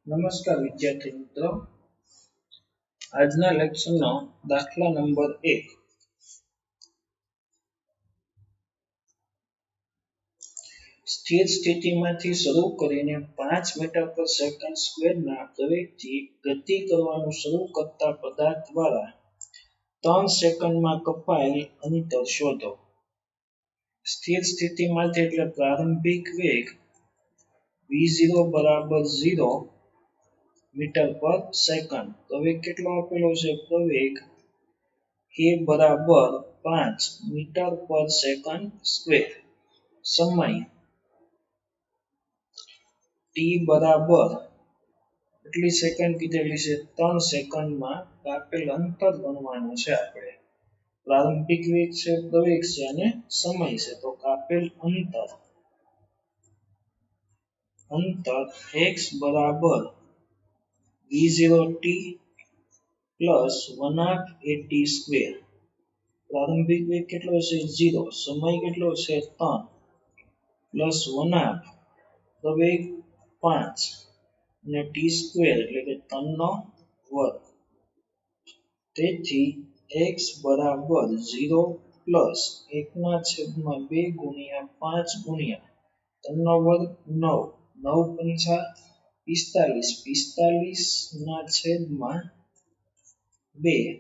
નમસ્કાર વિદ્યાર્થી મિત્રો, આજના લેક્ચરનો દાખલા નંબર 1 સ્થિર સ્થિતિમાંથી શરૂ કરીને 5 મીટર પર સેકન્ડ સ્ક્વેરના પ્રવેગથી ગતિ કરવાનું શરૂ કરતા પદાર્થ દ્વારા 3 સેકન્ડમાં કપાયેલ અંતર શોધો. સ્થિર સ્થિતિમાંથી એટલે પ્રારંભિક વેગ v0 બરાબર 0 મીટર પર સેકન્ડ. પ્રવેગ કેટલો આપેલો છે? પ્રવેગ a બરાબર 5 મીટર પર સેકન્ડ સ્ક્વેર. સમય t બરાબર કેટલી સેકન્ડ કીધેલી છે? 3 સેકન્ડમાં કાપેલ અંતર ગણવાનું છે આપણે. પ્રારંભિક વેગ છે, પ્રવેગ છે અને સમય છે. તો કાપેલ અંતર x બરાબર v0t પ્લસ 1/2 at સ્ક્વેર. પ્રારંભિક વેગ કેટલો છે? 0. સમય કેટલો છે? 3 પ્લસ 1/2 પ્રવેગ 5 અને t સ્ક્વેર એટલે કે 3 નો વર્ગ. તેથી x બરાબર 0 પ્લસ 1/2 ગુણ્યા 5 ગુણ્યા 3 નો વર્ગ 9. 9 પંચા 45. 45/2.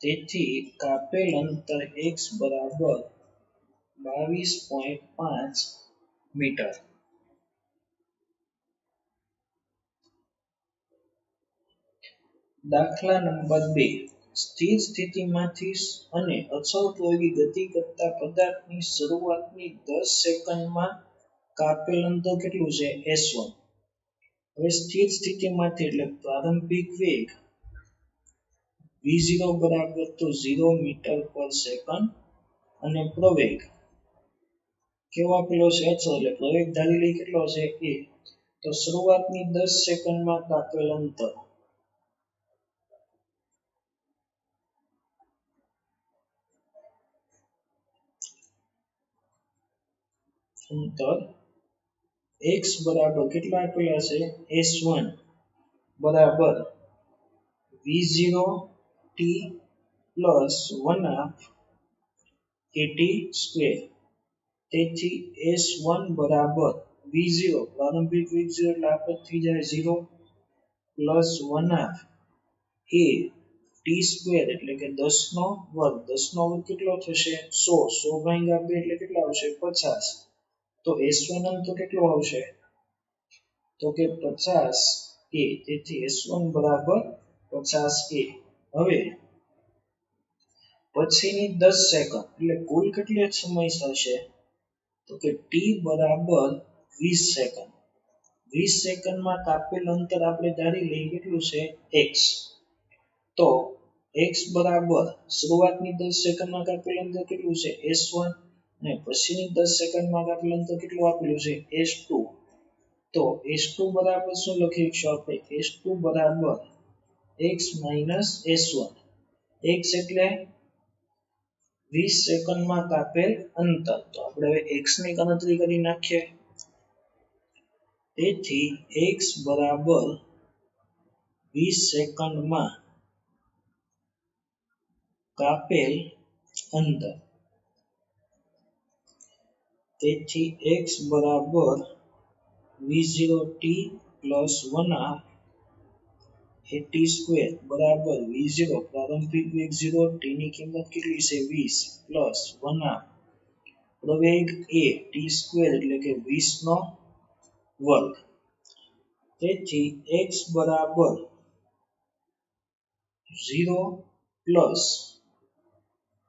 તેથી કાપેલ અંતર x બરાબર 22.5 મીટર. દાખલા નંબર 2 સ્થિર સ્થિતિમાંથી અને અચળ પ્રવેગી ગતિ કરતા પદાર્થની શરૂઆતની 10 સેકન્ડમાં કાપેલ અંતર કેટલું છે? s1. હવે સ્થિર સ્થિતિમાંથી એટલે પ્રારંભિક વેગ v0 બરાબર તો 0 મીટર પર સેકન્ડ અને પ્રવેગ કેવો આપેલો છે? અચળ. એટલે પ્રવેગ ધારી લઈ કેટલો છે? a. તો શરૂઆતની 10 સેકન્ડમાં કાપેલ અંતર x બરાબર કેટલા આપેલા છે? s1 બરાબર v0t પ્લસ 1/2 at સ્ક્વેર. તેથી s1 બરાબર v0 પ્રારંભિક વેગ 0 એટલે આ પદ થઈ જાય 0 પ્લસ 1/2 a t સ્ક્વેર એટલે કે 10 નો વર્ગ. 10 નો વર્ગ કેટલો થશે? 100. 100 ભાગ્યા 2 એટલે કેટલા આવશે? 50. તો s1 અંતર કેટલો આવશે? તો કે 50 a. તેથી s1 બરાબર 50 a. હવે પછીની 10 સેકન્ડ એટલે કુલ કેટલો સમય થશે? તો કે t બરાબર 20 સેકન્ડ. 20 સેકન્ડમાં કાપેલ અંતર આપણે ધારી લઈએ કેટલું છે? x. તો x બરાબર શરૂઆતની 10 સેકન્ડમાં કાપેલ અંતર કેટલું છે? s1 અને પછીની 10 સેકન્ડમાં કાપેલ અંતર કેટલું આપેલું છે? s2. તો s2 બરાબર શું લખીશું આપણે? s2 બરાબર x s1. x એટલે 20 સેકન્ડમાં કાપેલ અંતર. તો આપણે હવે x ની ગણતરી કરી નાખીએ. તેથી x બરાબર 20 સેકન્ડમાં કાપેલ અંતર. તેથી x બરાબર v0t પ્લસ 1/2 at સ્ક્વેર બરાબર v0 પ્રારંભિક વેગ 0 t ની કિંમત કેટલી છે? 20 પ્લસ 1/2 પ્રવેગ a t સ્ક્વેર એટલે કે 20 નો વર્ગ. તેથી x બરાબર 0 પ્લસ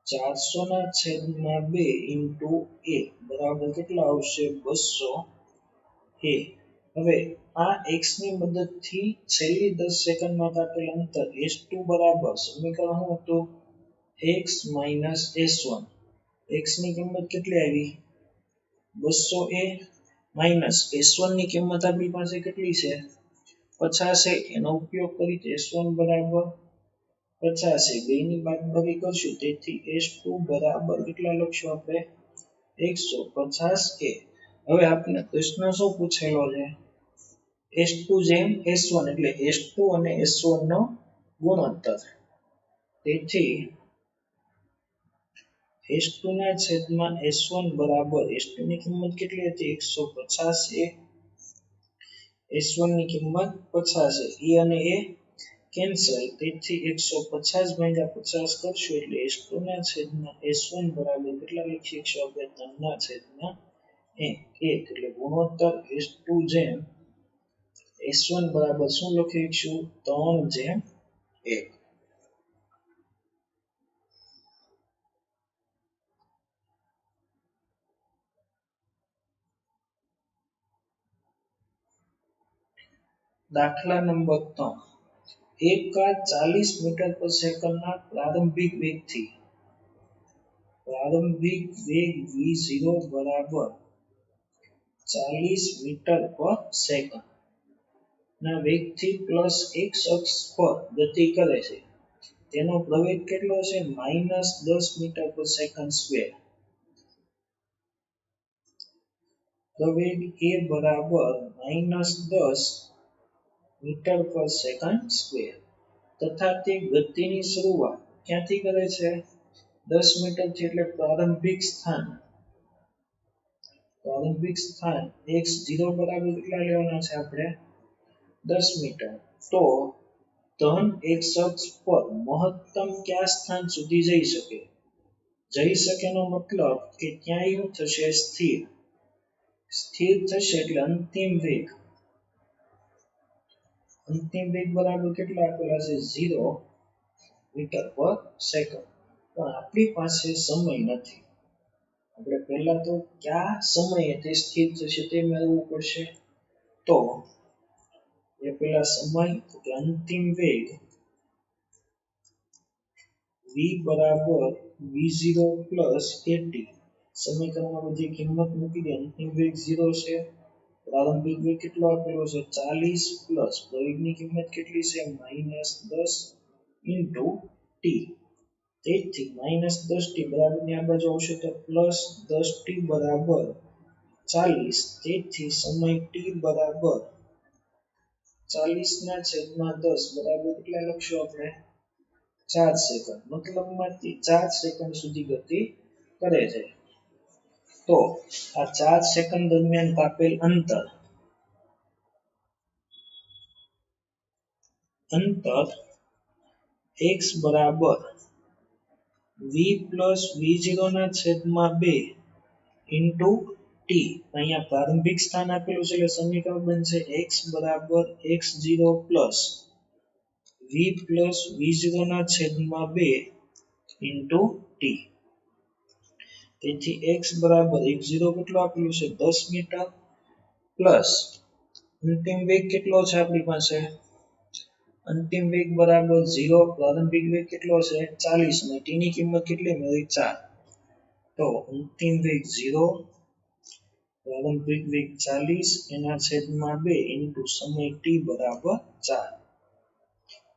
400/2 into a બરાબર કેટલા આવશે? 200 a. હવે આ x ની મદદથી છેલ્લી 10 સેકન્ડમાં કાપેલ અંતર s2 બરાબર સમીકરણ શું હતું? x s1. x ની કિંમત કેટલી આવી? 200 a માઈનસ s1 ની કિંમત આપણી પાસે કેટલી છે? 50 a. એનો ઉપયોગ કરી s1 બરાબર 50 a. બેની બાદબાકી કરશું. તેથી s2 બરાબર કેટલા લખશું આપણે? 150 a. હવે આપણે પ્રશ્ન શું પૂછેલો છે? S2 જેમ S1 એટલે S2 અને S1 નો ગુણોત્તર. તેથી S2 ના છેદમાં S1 બરાબર S2 ની કિંમત કેટલી હતી 150 એ S1 ની કિંમત 50 છે એ અને એ કેન્સલ તેથી 150 ભાગ્યા 50 કરશું એટલે S2 ના છેદમાં S1 બરાબર કેટલા લખી શકશું આપણે 3 ના છેદમાં 1 એટલે ગુણોત્તર S2 જેમ S1 બરાબર શું લખીશું 3 જેમ 1. દાખલા નંબર 3 એક કાર 40 મીટર પર સેકન્ડના પ્રારંભિક વેગથી પ્રારંભિક વેગ v0 બરાબર 40 મીટર પર સેકન્ડ ના વેગથી પ્લસ x અક્ષ પર ગતિ કરે છે તેનો પ્રવેગ કેટલો છે -10 મીટર પર સેકન્ડ સ્ક્વેર પ્રવેગ a બરાબર -10 મીટર પર સેકન્ડ સ્ક્વેર તથા તે ગતિની શરૂઆત ક્યાંથી કરે છે 10 મીટરથી એટલે પ્રારંભિક સ્થાન x0 બરાબર કેટલા લેવાના છે આપણે 10 મીટર તો ધન x અક્ષ પર મહત્તમ કયા સ્થાન સુધી જઈ શકે નો મતલબ કે ક્યાંય શું થશે સ્થિર થશે એટલે અંતિમ વેગ બરાબર કેટલા આપેલા છે 0 મીટર પર સેકન્ડ પણ આપણી પાસે સમય નથી આપણે પહેલા તો કયા સમયે તે સ્થિર થશે તે મેળવવું પડશે તો એ પેલા સમય કે અંતિમ વેગ v બરાબર v0 પ્લસ at સમીકરણમાં બધી કિંમત મૂકી દે અંતિમ વેગ 0 છે પ્રારંભિક વેગ કેટલો આપેલો છે 40 પ્લસ પ્રવેગની કિંમત કેટલી છે -10 ઇન્ટુ t તેથી -10t બરાબર ની આ બાજુ આવશે તો +10t બરાબર 40 તેથી સમય t બરાબર 40 ના છેદમાં 10 બરાબર કેટલા લખશું આપણે 4 સેકન્ડ મતલબમાં તે 4 સેકન્ડ સુધી ગતિ કરે છે તો આ 4 સેકન્ડ દરમિયાન કાપેલ અંતર x બરાબર v પ્લસ v0 ના છેદમાં 2 ઇન્ટુ t અહીંયા પ્રારંભિક સ્થાન આપેલું છે એટલે સમીકરણ બનશે x બરાબર x0 plus v plus v0 ના છેદમાં 2 ઇન્ટુ t તેથી x બરાબર x0 કેટલો આપેલું છે 10 મીટર પ્લસ અંતિમ વેગ કેટલો છે આપણી પાસે અંતિમ વેગ બરાબર 0 પ્રારંભિક વેગ કેટલો છે 40 અને t ની કિંમત કેટલી મળી 4 તો અંતિમ વેગ 0 પ્રારંભિક વેગ 40 એના છેદમાં 2 ઇન્ટુ સમય t બરાબર 4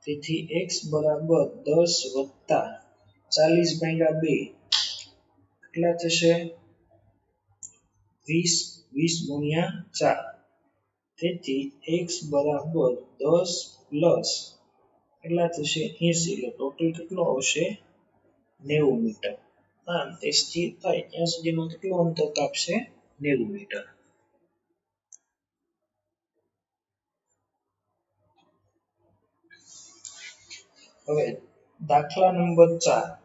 તેથી x બરાબર 10 વત્તા 40 ભાગ્યા 2 કેટલા થશે 20 ગુણ્યા 4 તેથી x બરાબર 10 પ્લસ કેટલા થશે 80 એટલે ટોટલ કેટલો આવશે 90 મીટર આમ તે સ્થિર થાય ત્યાં સુધીમાં કેટલું અંતર કાપશે 90 મીટર હવે દાખલા નંબર 4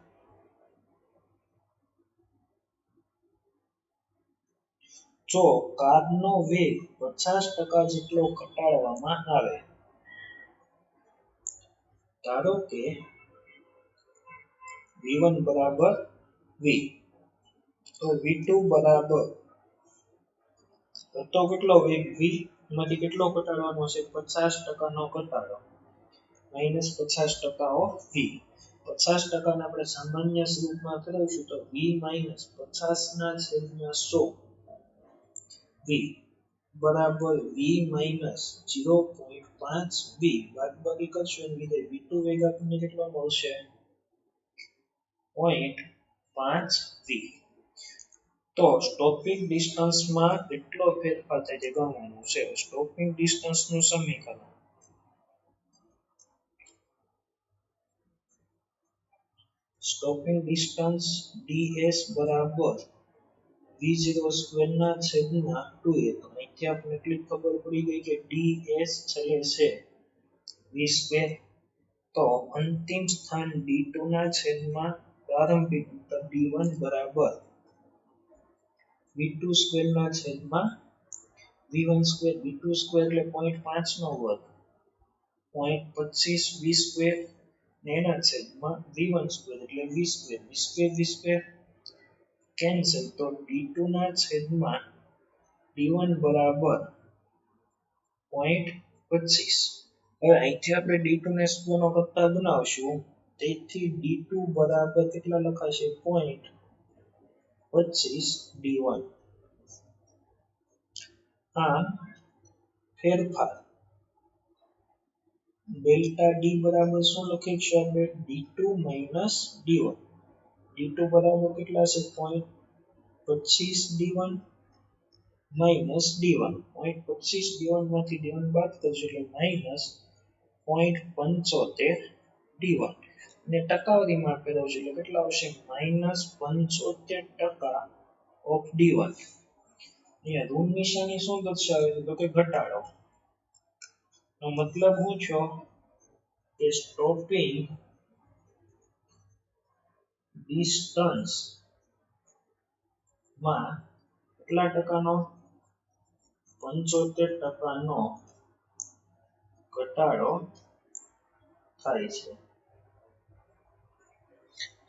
જો કારનો વેગ 50% જેટલો ઘટાડવામાં આવે ધારો કે v1 બરાબર v તો v2 બરાબર તો કેટલો વેગ v માંથી કેટલો ઘટાડવાનો છે 50% નો ઘટાડો -50% ઓફ v 50% ને આપણે સામાન્ય સ્વરૂપમાં ફેરવશું તો v 50 ના છેદમાં 100 v બરાબર v 0.5 v બાદબાકી કરશું એને લીધે v2 વેગ આપણને કેટલો મળશે 0.5 v તો સ્ટોપિંગ ડિસ્ટન્સમાં કેટલો ફેરફાર થાય છે ગણવાનું છે. સ્ટોપિંગ ડિસ્ટન્સનું સમીકરણ સ્ટોપિંગ ડિસ્ટન્સ ds બરાબર v0 સ્ક્વેર ના છેદમાં 2a. તો અહીંથી આપણે એટલી ખબર પડી ગઈ કે ds છેલ્લે છે v સ્ક્વેર. તો અંતિમ સ્થાન d2 ના છેદમાં પ્રારંભિક અંતર d1 બરાબર v2 સ્ક્વેર ના છેદમાં v1 સ્ક્વેર. v2 સ્ક્વેર એટલે 0.5 નો વર્ગ 0.25 v સ્ક્વેર એના છેદમાં v1 સ્ક્વેર એટલે v square. v square cancel. તો d2 ના છેદમાં d1 બરાબર 0.25. હવે અહીંથી આપણે d2 ને સ્ક્વેરનો કરતા બનાવશું. તેથી d2 બરાબર કેટલા લખાશે 0.25 d1. આ ફેરફાર ડેલ્ટા d બરાબર શું લખીશું આપણે d2 d1. d2 બરાબર કેટલા છે 0.25 d1 d1. 0.25 d1 માંથી d1 બાદ કરશું એટલે -0.75 d1 ને ટકાવારીમાં આપેલો છે એટલે કેટલા આવશે -75% ઓફ d1. અહીંયા ઋણ નિશાની શું દર્શાવે છે તો કે ઘટાડો. નો મતલબ શું થયો કે સ્ટોપિંગ ડિસ્ટન્સ માં કેટલા ટકાનો 75% ઘટાડો થાય છે.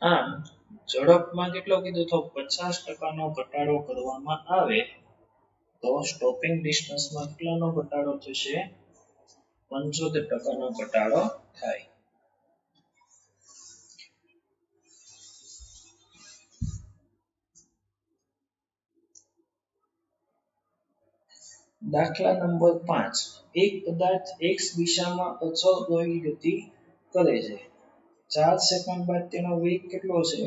આમ ઝડપમાં કેટલો કીધું તો 50% ઘટાડો કરવામાં આવે તો સ્ટોપિંગ ડિસ્ટન્સમાં કેટલાનો ઘટાડો થશે 75% ઘટાડો થાય. દાખલા નંબર 5. એક પદાર્થ x દિશામાં અચળ વેગી ગતિ કરે છે. 4 સેકન્ડ બાદ તેનો વેગ કેટલો છે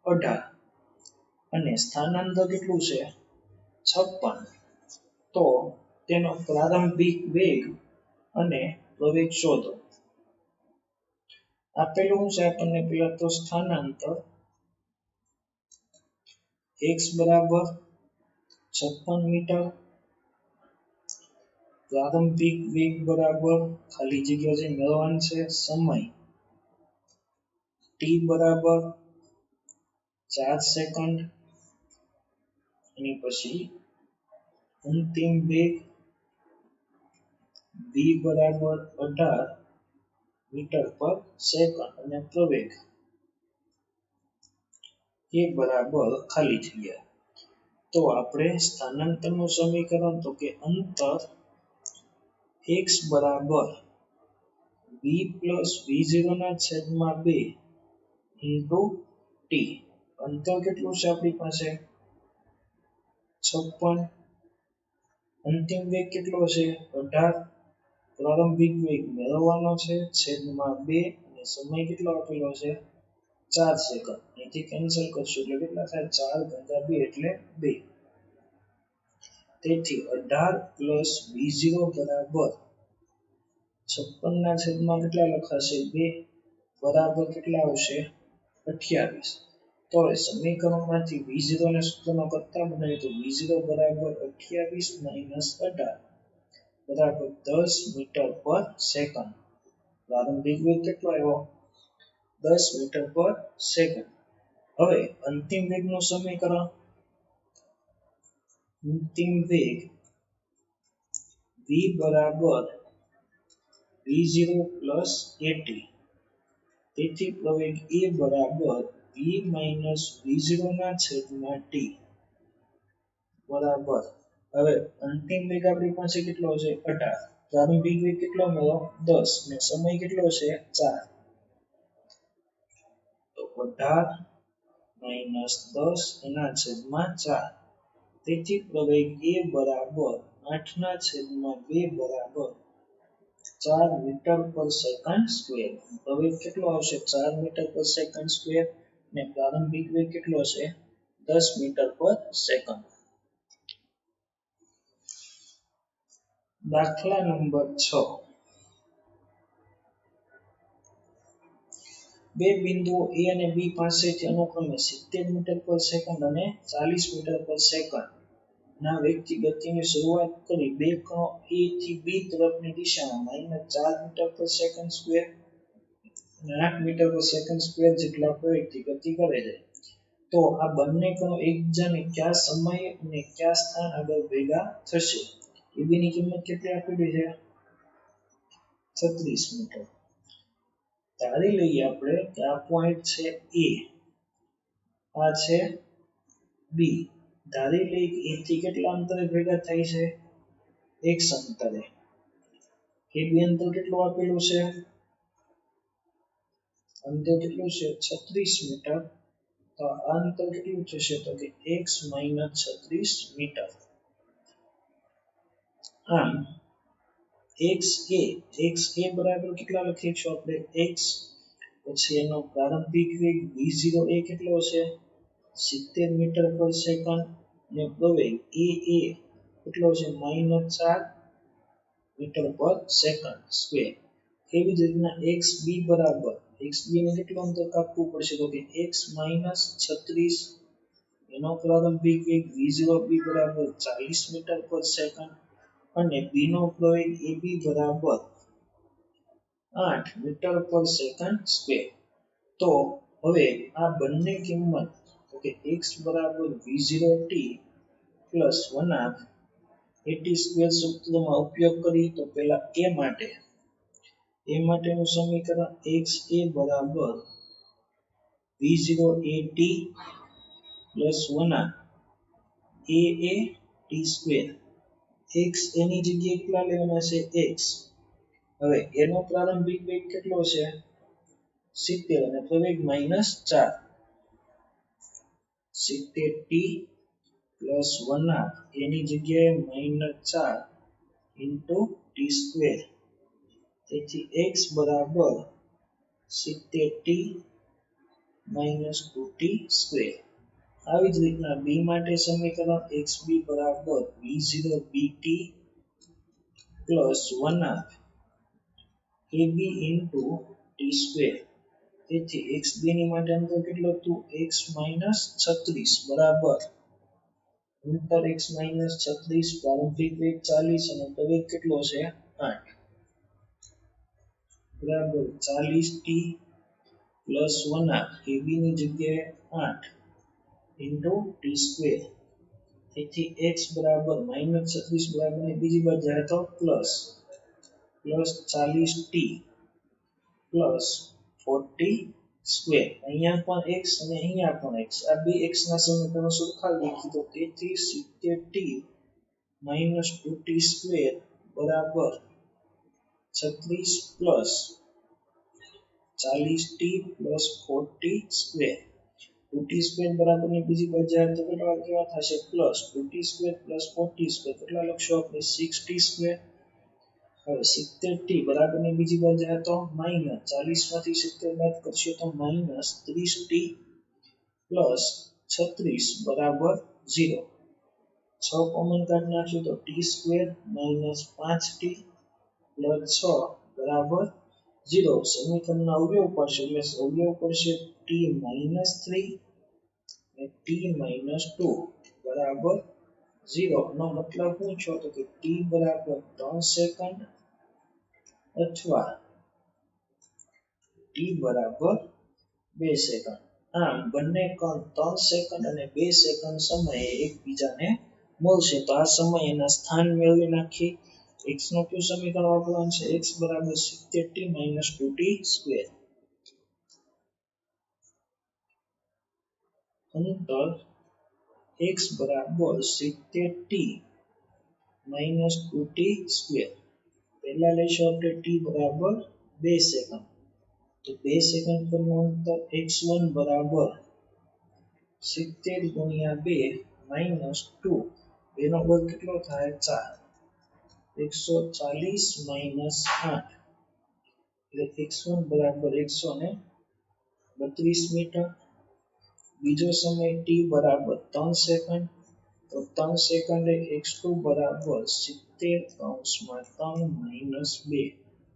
18 અને સ્થાનાંતર કેટલું છે 56. તો તેનો પ્રારંભિક વેગ અને પ્રવેગ શોધો. આપેલું છે આપણને પહેલા તો સ્થાનાંતર x બરાબર 56 મીટર, પ્રારંભિક વેગ બરાબર ખાલી જગ્યા જે મેળવવાનું છે સમય t બરાબર 4 સેકન્ડ અને પછી અંતિમ વેગ v બરાબર 18 મીટર પર સેકન્ડ અને પ્રવેગ એ બરાબર ખાલી જગ્યા. તો આપણે સ્થાનાંતરનું સમીકરણ તો કે અંતર x બરાબર v plus v0 ના છેદમાં 2 into t. અંતર કેટલું છે આપણી પાસે 56. અંતિમ વેગ કેટલો છે 18. પ્રારંભિક વેગ મેળવવાનો છે છેદમાં 2 અને સમય કેટલો આપેલો છે 4 સેકન્ડ. અહીંથી કેન્સલ કરશું એટલે કેટલા થાય 4 × 2 એટલે 2. તેથી 18 plus v0 બરાબર 56 ના છેદમાં કેટલા લખાશે 2 બરાબર કેટલા આવશે 28. તો હવે સમીકરણમાંથી v0 ને સૂત્રનો કરતા બનાવીએ તો v0 બરાબર 28 - 18 બરાબર 10 મીટર પર સેકન્ડ. પ્રારંભિક વેગ કેટલો આવ્યો 10 મીટર પર સેકન્ડ. હવે અંતિમ વેગનું સમીકરણ અંતિમ વેગ v બરાબર v0 plus at. તેથી પ્રવેગ a બરાબર v minus v0 ના છેદમાં t બરાબર. હવે અંતિમ વેગ આપણી પાસે કેટલો છે 18. પ્રારંભિક વેગ કેટલો મળ્યો 10 અને સમય કેટલો છે 4. તો 18 minus 10 એના છેદમાં 4. તેથી પ્રવેગ a બરાબર 8 ના છેદમાં 2 બરાબર 4 મીટર પર સેકન્ડ સ્ક્વેર. પ્રવેગ કેટલો આવશે 4 મીટર પર સેકન્ડ સ્ક્વેર અને પ્રારંભિક વેગ કેટલો છે 10 મીટર પર સેકન્ડ. દાખલા નંબર 6. બે બિંદુઓ A અને B પાસેથી અનુક્રમે 70 મીટર પર સેકન્ડ અને 40 મીટર પર સેકન્ડ ના વેગથી ગતિની શરૂઆત કરી બે કણો A થી B તરફની દિશામાં -4 મીટર પર સેકન્ડ સ્ક્વેર અને 8 મીટર પર સેકન્ડ સ્ક્વેર જેટલા વેગથી ગતિ કરે છે, તો આ બંને કણો એકબીજાને કયા સમયે અને કયા સ્થાન આગળ ભેગા થશે? AB ની કિંમત કેટલી આપેલી છે? 36 મીટર. ધારી લઈએ આપણે કે આ પોઈન્ટ છે A, આ છે B. ધારી લઈએ કે A થી કેટલા અંતરે ભેગા થાય છે? x અંતરે. AB અંતર કેટલું આપેલું છે? અંતર કેટલું છે? 36 મીટર. તો આ અંતર કેટલું થશે? તો કે x - 36 મીટર. આમ xa બરાબર કેટલા લખીશું આપણે? x પછી એનો પ્રારંભિક વેગ v0 એ કેટલો છે? 70 મીટર પર સેકન્ડ અને પ્રવેગ a કેટલો છે? -4 મીટર પર સેકન્ડ સ્ક્વેર. એવી જ રીતના xb બરાબર xb ને કેટલું અંતર કાપવું પડશે? તો કે x - 36 એનો પ્રારંભિક વેગ v0b બરાબર 40 મીટર પર સેકન્ડ અને b નો પ્રવેગ ab બરાબર 8 મીટર પર સેકન્ડ સ્ક્વેર. તો હવે આ બંને કિંમત તો કે x બરાબર v0t પ્લસ 1/2 at સ્ક્વેર સૂત્રમાં ઉપયોગ કરી તો પહેલા a માટેનું સમીકરણ xa બરાબર v0at plus 1/2 aat square. x એની જગ્યાએ કેટલા લેવાના છે? x. હવે એનો પ્રારંભિક વેગ કેટલો છે? 70 અને પ્રવેગ -4. 70t પ્લસ 1/2 એની જગ્યાએ -4 ઇન્ટુ t સ્ક્વેર. તેથી x બરાબર 70t - 2t સ્ક્વેર. આવી જ રીતના b માટે સમીકરણ xb બરાબર v0bt plus 1/2 ab into t square. તેથી xb ની માટે અંતર કેટલું હતું? x - 36 બરાબર અંતર x - 36 પ્રારંભિક વેગ 40 અને પ્રવેગ કેટલો છે? 8 બરાબર 40t પ્લસ 1/2 ab ની જગ્યાએ 8 ઇન્ટુ t સ્ક્વેર. તેથી x બરાબર -36 બરાબર ની બીજી બાજુ જાય તો પ્લસ 40t પ્લસ 40 સ્ક્વેર. અહીંયા પણ x અને અહીંયા પણ x. આ બે x ના સમીકરણો સરખાવી નાખીએ તો તેથી 70t - 2t સ્ક્વેર બરાબર 36 plus 40t plus 40 square. 2t square બરાબર ની બીજી બાજુ જાય તો કેટલા થશે? Plus 2t square plus 40 square. કેટલા લખશો આપણે? 6t square. હવે 70t બરાબર ની બીજી બાજુ જાય તો -40 માંથી 70 બાદ કરશો તો -30t પ્લસ 36 બરાબર 0. 6 કોમન કાઢી નાખ્યું તો t સ્ક્વેર -5t પ્લસ 6 બરાબર 0. સમીકરણના અવયવ પડશે એટલે અવયવ પડશે t - 3 અને t - 2 બરાબર 0. નો મતલબ શું છે? તો કે t બરાબર 3 સેકન્ડ અથવા t બરાબર 2 સેકન્ડ. આમ બંને કણ 3 સેકન્ડ અને 2 સેકન્ડ સમયે એકબીજાને મળશે. તો આ સમયના સ્થાન મેળવી નાખી. x નું કયું સમીકરણ વાપરવાનું છે? x બરાબર 70t - 2t સ્ક્વેર. અંતર x બરાબર 70t - 2t સ્ક્વેર. પહેલા લઈશું આપણે t બરાબર 2 સેકન્ડ. તો 2 સેકન્ડ પરનું અંતર x1 બરાબર 70 ગુણ્યા 2 - 2. એનો વર્ગ કેટલો થાય? 4. 140 - 8 એટલે x1 બરાબર 132 મીટર બીજો સમય t બરાબર 3 સેકન્ડ, તો 3 સેકન્ડે x2 બરાબર 70 કૌંસમાં 3 માઇનસ 2,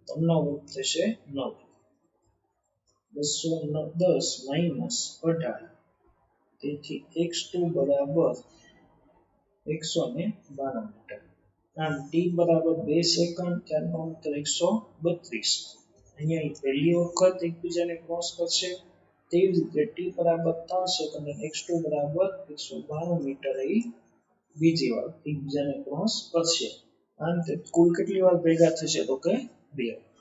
તો 9 થશે 9. 210 માઇનસ 18, તેથી x2 બરાબર 192 મીટર. આમ t બરાબર 2 સેકન્ડ, ત્યારનું અંતર 132. અહીંયા પહેલી વખત એકબીજાને ક્રોસ કરશે, તેવી જ રીતે t બરાબર 3 સેકન્ડ અને x2 બરાબર 192 મીટર એ બીજી વાર એકબીજાને ક્રોસ કરશે. આમ કુલ કેટલી વાર ભેગા થશે તો કે 2 વાર.